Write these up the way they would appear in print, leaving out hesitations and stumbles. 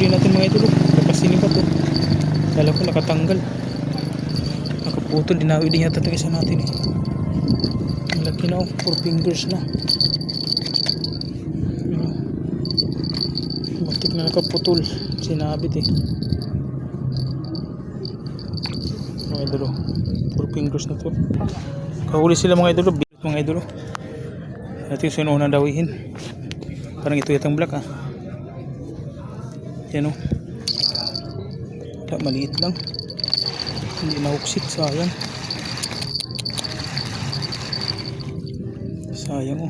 huli natin mga idol. Kapasinin pa to. Kala ko nakatanggal. Nakaputol. Dinawi din yata itong isa natin eh. Malaki na oh. 4 fingers na. Batik na nakaputol. Sinabit eh. Mga idol oh. 4 fingers na to. Kahuli sila mga idol. Bilit mga idol. Ito yung sinuunang dawihin. Parang ito yatang black ah. Yan o. Maliit lang. Hindi na-uksit. Sayang. Sayang o.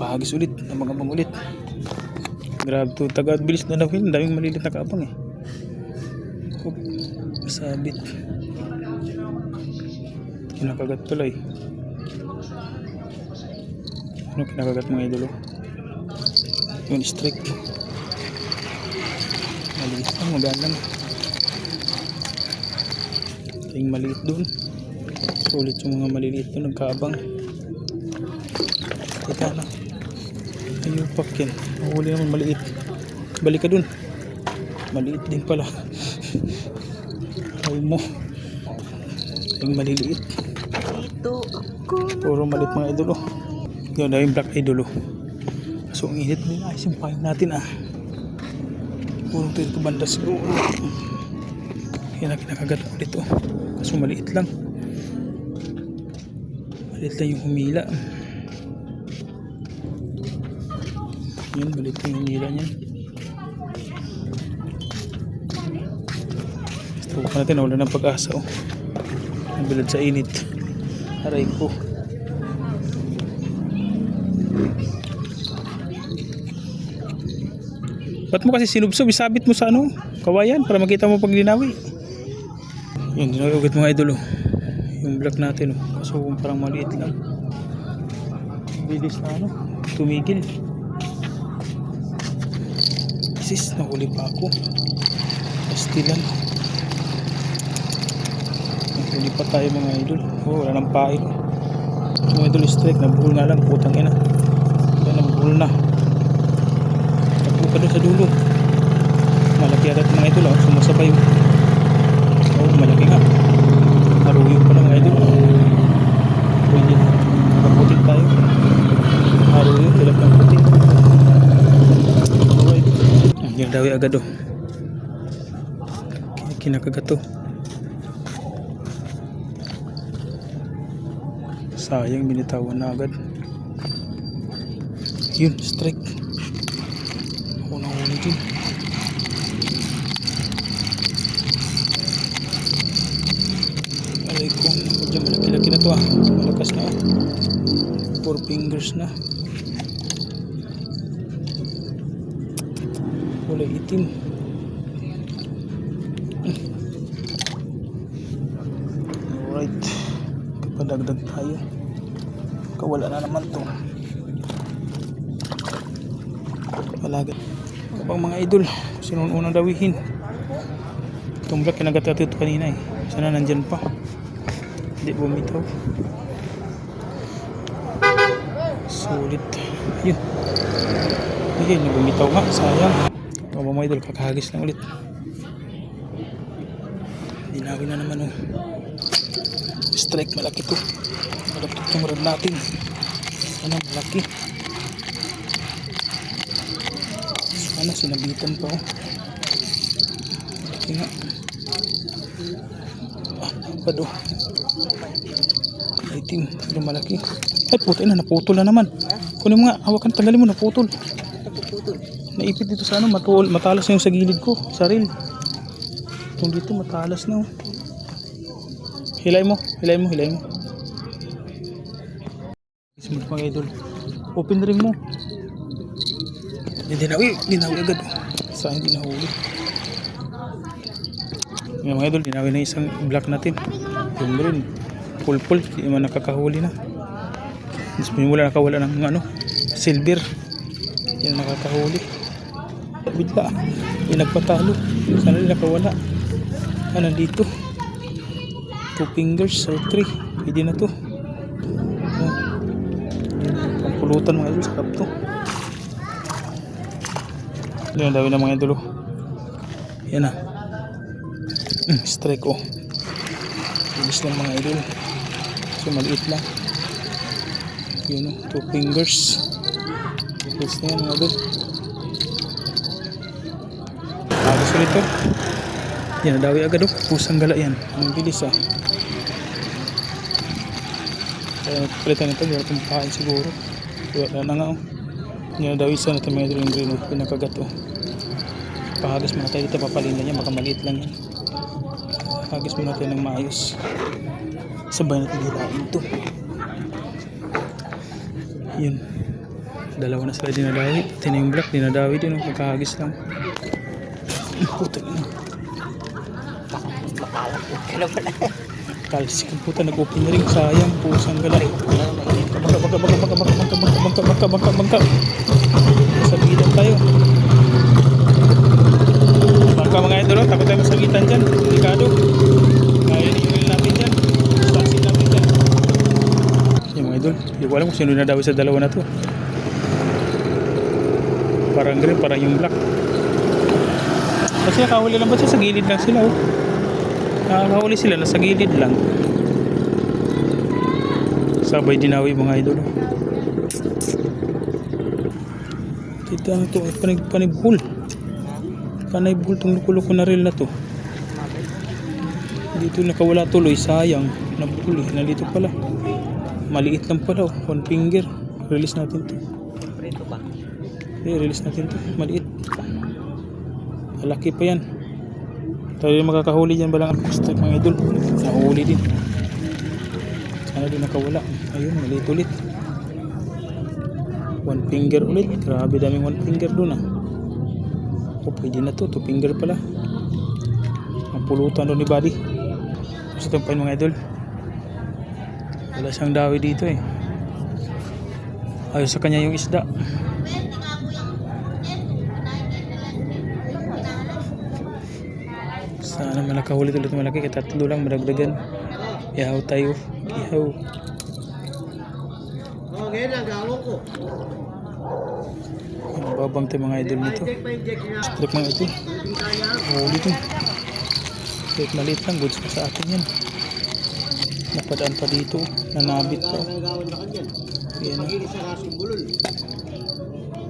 Pahagis ulit. Namagabang ulit. Grabe to. Taga-bilis na dawihin. Daming malilit na kaabang eh. Masabit. Kinakagat tuloy. Ano kinakagat mga idolo? Yung strike. Maliit lang, magalang. Yung maliit dun. Sulit yung mga maliliit dun, nagkaabang. Teka na. Ayun pak yan. Mahuli naman maliit. Balik ka dun. Maliit din pala. Ay mo. Yung maliliit. Puro maliit mga idolo. Yun na yung black idolo. So ang init nila ay simpahin natin ah. Puro ito banda siguro. Yan ang kinakagat ko dito. Kaso maliit lang. Maliit lang yung humila. Yun, maliit lang yung humila niyan. Basta natin, nawala ng pag-asa oh. Nabilad sa init. Aray ko. Ba't mo kasi sinubsob? Isabit mo sa ano? Kawayan para makita mo pag linawi. Yun, dinawi ugat mga idol oh. Yung black natin oh. Kaso parang maliit lang. Bilis na ano? Tumigil. Sis, nahuli pa ako. Pastilan. Nahuli pa tayo mga idol. Oh, wala nang pain. Mga idol strike. Nabuhol nga lang. Putang ina. Yan, nabuhol na. Doon sa dulo. Malaki agad mga idol oh. Sumasabay oh, malaki nga. Haruyo pa na mga idol. Pwede nakaputin tayo. Haruyo, tilap ng putin. Yung dawi agad oh. Kinakagat to. Sayang, binitawan na agad. Yun, strike. Unang-uli din. Aray ko, medyo malaki-laki na to ah. Malakas na oh. 4 fingers na. Kulay itim. Alright. Kapadagdag tayo. Kawala na naman to. Palagat. Abang mga idol, sinong unang dawihin? Itong black kinagat natin ito kanina eh. Sana nandyan pa. Hindi bumitaw. Sulit. Yun. Ayun, bumitaw nga. Sayang. Abang mga idol, kakahagis lang ulit. Dinawi na naman oh. Strike, malaki to. Malapit yung rod natin. Ano, malaki. Ano, sinabitan pa oh. Malaki nga. Ah, pado. Itim, pero malaki. Ay, puto na, naputol na naman. Kunin mo nga, hawakan, tanggalin mo, naputol. Naipit dito sa ano, matalas na yung sa gilid ko, sa reel. Itong dito, matalas na oh. Hilay mo, hilay mo, hilay mo. Smooth mga idol. Open ring mo. Dinawi agad. Saan dinahuli? Yung mga idol, dinawi na isang black natin. Yung rin, pulpul, hindi man nakakahuli na. Wala nakawala ng ano, silver. Yan nakakahuli. Bigla, yung nagpatalo. Sana rin nakawala. Ano dito? 2 fingers or 3. Pwede na to. Pulutan mga idol, sarap to. Yan, dawin na mga idol. Yan na. Strike oh. Bilis lang mga idol. So maliit lang. Yun oh, 2 fingers. Bilis na yan mga idol. Agos ulit oh. Yan, nadawi agad oh. Pusang gala yan. Ang bilis ah. Kaya palitan ito. Wala itong kain siguro. Wala na nga oh. Yan, nadawi isa na ito mga idol yung green oh. Pinakagat oh. Pahagis muna tayo dito. Papalina niya. Baka maliit lang yan. Hagis muna tayo ng maayos. Sabay natin hilain ito. Yun. Dalawa na sila dinadawi. Ito na yung black. Dinadawi din. Pagkahagis lang. Puta na. Talsik ang puta. Nag-open na rin. Sayang. Pusang galay. Bangka. Sabitan tayo. Bangka mga idol. Takot tayo masagitan dyan. Delikado. Ngayon yung natin dyan. Sasin natin dyan. Yung mga idol. Hindi ko alam kung sino nadawi sa dalawa na to. Parang green. Parang yung black. Kasi nakahuli lang ba siya? Sa gilid lang sila oh. Nakahuli sila. Nasa gilid lang. Sabay dinawi mga idol oh. Ito na ito. Panibhul. Panibhul itong luko-luko na reel na to. Dito nakawala tuloy. Sayang. Nabhul eh. Nalito pala. Maliit lang pala oh. 1 finger. Release natin to. Release natin to. Maliit. Malaki pa yan. Tayo makakahuli dyan balang strike mga idol. Nahuli din. Sana din nakawala. Ayun, maliit ulit. 1 finger ulit. Grabe daming 1 finger doon ah. O pwede na to. 2 finger pala. Ang pulutan doon ni Buddy. Gusto itong pain mga idol. Wala siyang dawi dito eh. Ayos sa kanya yung isda. Sana malakahuli ulit malaki. Kaya tatlo lang madagdagan. Ihaw tayo. Ihaw. Okay na, gawin ko. Babang tayo mga idol nito. Strike mga ito. Huli ito. Strike maliit lang. Goods pa sa atin yan. Napadaan pa dito. Nanabit pa. Ayan na.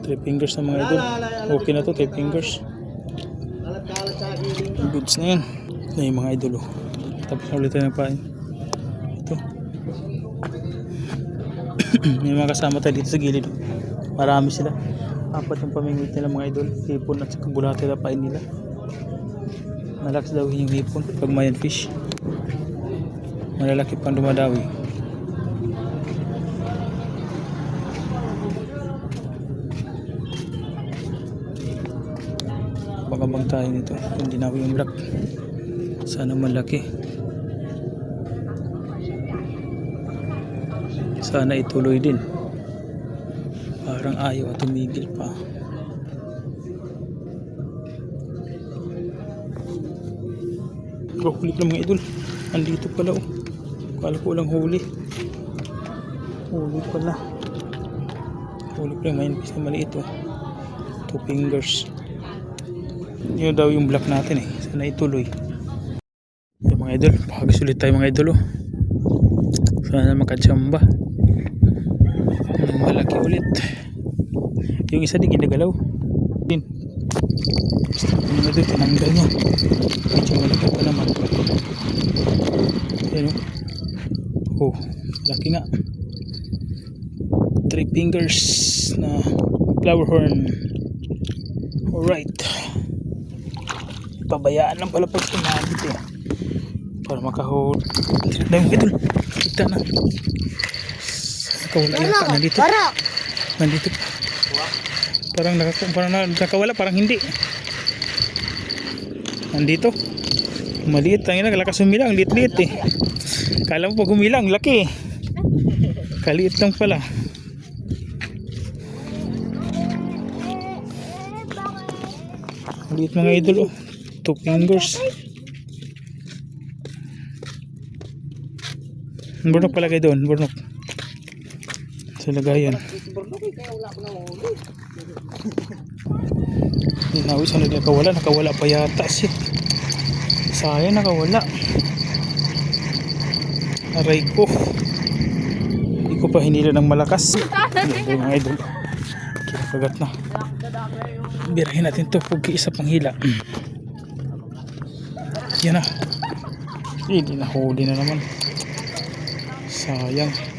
3 fingers na mga idol. Okay na to 3 fingers. Goods na yan. Ito yung mga idol. Tapos na ulit tayo ng pain. Ito. May mga kasama tayo dito sa gilid. Marami sila. 4 yung pamingwit nila mga idol. Hipon at saka bulate na pain nila. Malakas daw yung hipon pag mayan fish. Malalaki pang dumadawi. Pagabang tayo nito. Kung dinawi yung black. Sana malaki. Sana ituloy din. Parang ayaw at tumigil pa. Huli ko lang mga idol. Andito pala oh. Kala ko lang huli. Huli pala. Huli ko lang ngayon kasi maliit oh. 2 fingers. Yun daw yung black natin eh. Sana ituloy. Yung mga idol. Pakagis ulit tayo mga idol oh. Sana makachamba. Malaki ulit. Yung isa din ginagalaw. Din. Yung mga idol tinanggal niya. Medyo malaki pa naman. Ayan oh. Oh. Laki nga. 3 fingers na flower horn. Alright. Pabayaan lang pala pag tumabit eh. Para makahuli. Dahil mga idol. Kita na. Nakawala yata. Nandito. Nandito. Parang nakawala. Parang hindi. Nandito. Maliit. Ang ina. Lakas humilang. Liit-liit eh. Kala mo pag humilang. Laki eh. Kaliit lang pala. Maliit mga idol oh. 2 fingers. Burnok palagay doon. Burnok. Sa lagayan. Inawi sa nakawala. Nakawala pa yata shit. Sayang nakawala. Aray ko. Hindi ko pa hinila ng malakas. Yan mga idol. Kagat na. Birahin natin to. Pag isa pang hila. Yan na. Hindi nahuli na naman. Sayang.